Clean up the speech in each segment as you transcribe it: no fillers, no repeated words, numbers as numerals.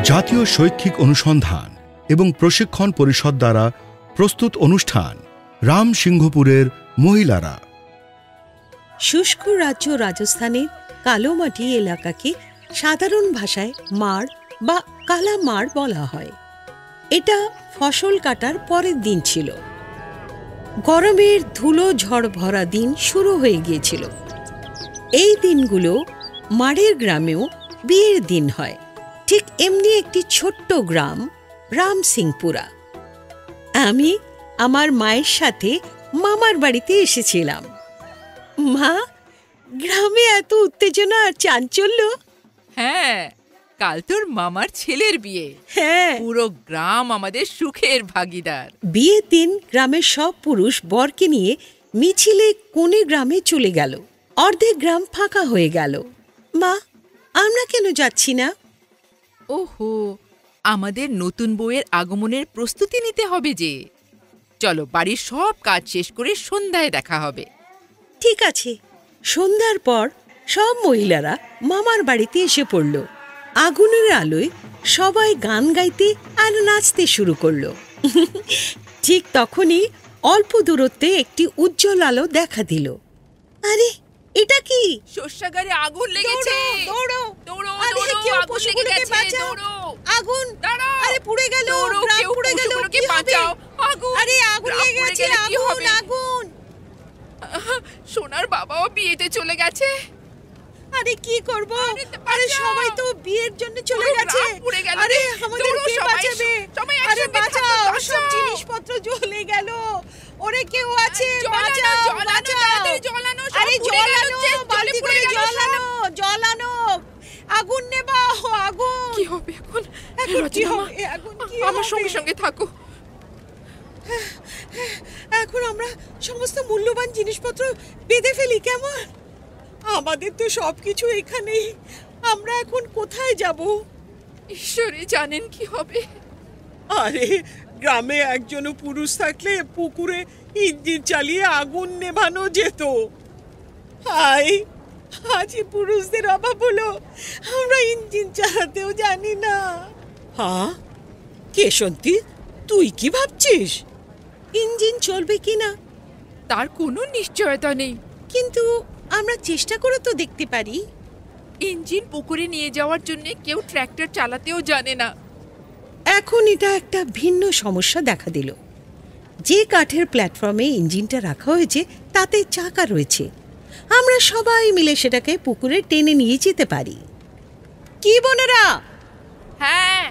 জাতীয় শৈক্ষিক অনুসন্ধান এবং প্রশিক্ষণ পরিষদ দ্বারা প্রস্তুত অনুষ্ঠান রামসিংহপুরের মহিলারা। শুষ্ক রাজ্য রাজস্থানের কালোমাটি এলাকাকে সাধারণ ভাষায় মাড় বা কালা মাড় বলা হয়। এটা ফসল কাটার পরের দিন ছিল। গরমের ধুলো ঝড় ভরা দিন শুরু হয়ে গিয়েছিল। এই দিনগুলো মাড়ের গ্রামেও বিয়ের দিন হয়। ঠিক এমনি একটি ছোট্ট গ্রাম রামসিংহপুরা। আমি আমার মায়ের সাথে মামার বাড়িতে এসেছিলাম। মা, গ্রামে এত উত্তেজনা আর চাঞ্চল্য। হ্যাঁ, কাল তোর মামার ছেলের বিয়ে। হ্যাঁ, পুরো গ্রাম আমাদের সুখের ভাগিদার। বিয়ের দিন গ্রামের সব পুরুষ বরকে নিয়ে মিছিলে কোণে গ্রামে চলে গেল। অর্ধেক গ্রাম ফাঁকা হয়ে গেল। মা, আমরা কেন যাচ্ছি না? ওহো, আমাদের নতুন বউয়ের আগমনের প্রস্তুতি নিতে হবে যে। চলো, বাড়ির সব কাজ শেষ করে সন্ধ্যায় দেখা হবে। ঠিক আছে। সন্ধ্যার পর সব মহিলারা মামার বাড়িতে এসে পড়ল। আগুনের আলোয় সবাই গান গাইতে আর নাচতে শুরু করলো। ঠিক তখনই অল্প দূরত্বে একটি উজ্জ্বল আলো দেখা দিল। আরে, এটা কি? শস্যাগারে আগুন লেগেছে। দৌড়ো, দৌড়ো, আরে দৌড়ো, কেউ আগুন লেগে পশুগুলোকে গেছে, বাঁচাও। দৌড়ো। আগুন! দাঁড়াও। আরে পুড়ে গেল, দৌড়ো, গ্রাম কেউ পুড়ে গেল, পশুগুলোকে কি হবে? বাঁচাও। আগুন! আরে আগুন গ্রাম লেগে পুড়ে গেছে, গেলে কি আগুন, হবে? আগুন! সোনার বাবাও বিয়েতে চলে গেছে। আরে কি করব? আরে আরে বাঁচাও। সবাই তো বিয়ের জন্য চলে পুরো গেছে। গ্রাম পুড়ে গেল আরে রে। আমাদের দৌড়ো, কে সবাই বাঁচাবে? সবাই আরে একসঙ্গে বাঁচাও, থাকো, সব বাঁচাও। জিনিসপত্র জ্বলে গেল। ওরে কেউ আছে? জল আনো, বাঁচাও, জল আনো, বাঁচাও। তাড়াতাড়ি জল আনো, সব আরে পুড়ে জল গেল, আনো, জলে বালতি পুড়ে করে গেল জল সব। আনো, জল আনো। আগুন নেবাও, আগুন। কি হবে এখন? এখন কি রচনা মা, হবে? এখন কি আমার হবে? সঙ্গে সঙ্গে থাকো। এখন আমরা সমস্ত মূল্যবান জিনিসপত্র বেঁধে ফেলি, কেমন? আমাদের তো সবকিছু এখানেই। আমরা এখন কোথায় যাব? ঈশ্বরই জানেন কি হবে। আরে, গ্রামে একজনও পুরুষ থাকলে পুকুরে ইঞ্জিন চালিয়ে আগুন নেভানো যেত। হাই, আজ পুরুষদের অভাব হলো, আমরা ইঞ্জিন চালাতেও জানি না। হ্যাঁ, কেশন্তী, তুই কি ভাবছিস? ইঞ্জিন চলবে কিনা তার কোনো নিশ্চয়তা নেই। কিন্তু আমরা চেষ্টা করে তো দেখতে পারি। ইঞ্জিন পুকুরে নিয়ে যাওয়ার জন্য কেউ ট্র্যাক্টর চালাতেও জানে না। এখন এটা একটা ভিন্ন সমস্যা দেখা দিল। যে কাঠের প্ল্যাটফর্মে ইঞ্জিনটা রাখা হয়েছে তাতে চাকা রয়েছে। আমরা সবাই মিলে সেটাকে পুকুরে টেনে নিয়ে যেতে পারি। কি বোনেরা? হ্যাঁ,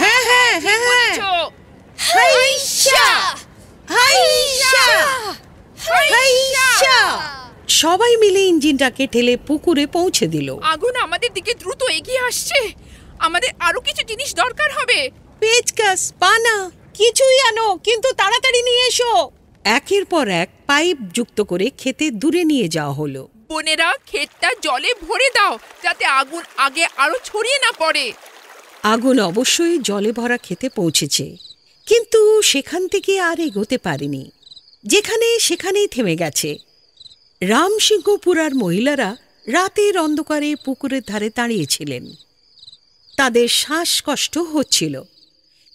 হ্যাঁ হ্যাঁ হ্যাঁ হ্যাঁ। বলেছো। হাইশা! হাইশা! হাইশা! সবাই মিলে ইঞ্জিনটাকে ঠেলে পুকুরে পৌঁছে দিল। আগুন আমাদের দিকে দ্রুত এগিয়ে আসছে। আমাদের আরো কিছু জিনিস দরকার হবে। পেচকাস, পানা, কিছুই আনো, কিন্তু তাড়াতাড়ি নিয়ে এসো। একের পর এক পাইপ যুক্ত করে খেতে দূরে নিয়ে যাওয়া হলো। বোনেরা, ক্ষেতটা জলে ভরে দাও যাতে আগুন আগে আরো ছড়িয়ে না পড়ে। আগুন অবশ্যই জলে ভরা খেতে পৌঁছেছে, কিন্তু সেখান থেকে আর এগোতে পারেনি। যেখানে সেখানেই থেমে গেছে। রামসিংহপুরার মহিলারা রাতের অন্ধকারে পুকুরের ধারে দাঁড়িয়েছিলেন। তাদের শ্বাসকষ্ট হচ্ছিল।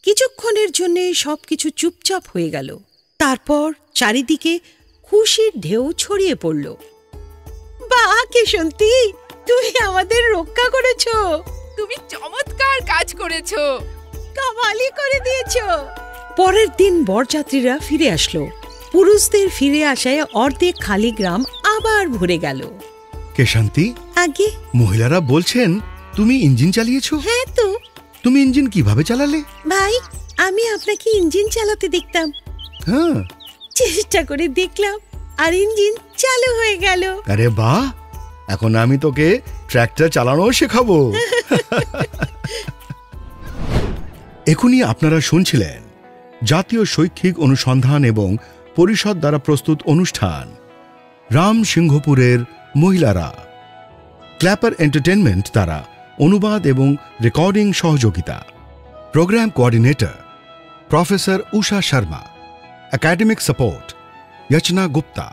কিছুক্ষণের জন্য সবকিছু চুপচাপ হয়ে গেল। তারপর চারিদিকে খুশির ঢেউ ছড়িয়ে পড়ল। বাহ কেশন্তী, তুমি আমাদের রক্ষা করেছো। তুমি চমৎকার কাজ করেছো। কামালি করে দিয়েছো। পরের দিন বরযাত্রীরা ফিরে আসলো। পুরুষদের ফিরে আসায় অর্ধেক খালি গ্রাম আবার ভরে গেল। কেশান্তি, আগে মহিলারা বলছেন তুমি ইঞ্জিন চালিয়েছো। হ্যাঁ তো তুমি ইঞ্জিন কিভাবে চালালে? ভাই, আমি আপনাকে ইঞ্জিন চালাতে দেখতাম। হ্যাঁ, চেষ্টা করে দেখলাম আর ইঞ্জিন চালু হয়ে গেল। আরে বাহ, এখন আমি তোকে ট্র্যাক্টর চালানো শেখাবো। এখনই আপনারা শুনছিলেন জাতীয় শৈক্ষিক অনুসন্ধান এবং পরিষদ দ্বারা প্রস্তুত অনুষ্ঠান রামসিংহপুরের মহিলারা। ক্ল্যাপার এন্টারটেনমেন্ট দ্বারা অনুবাদ এবং রেকর্ডিং সহযোগিতা। Program coordinator professor Usha Sharma. Academic support Yachna Gupta.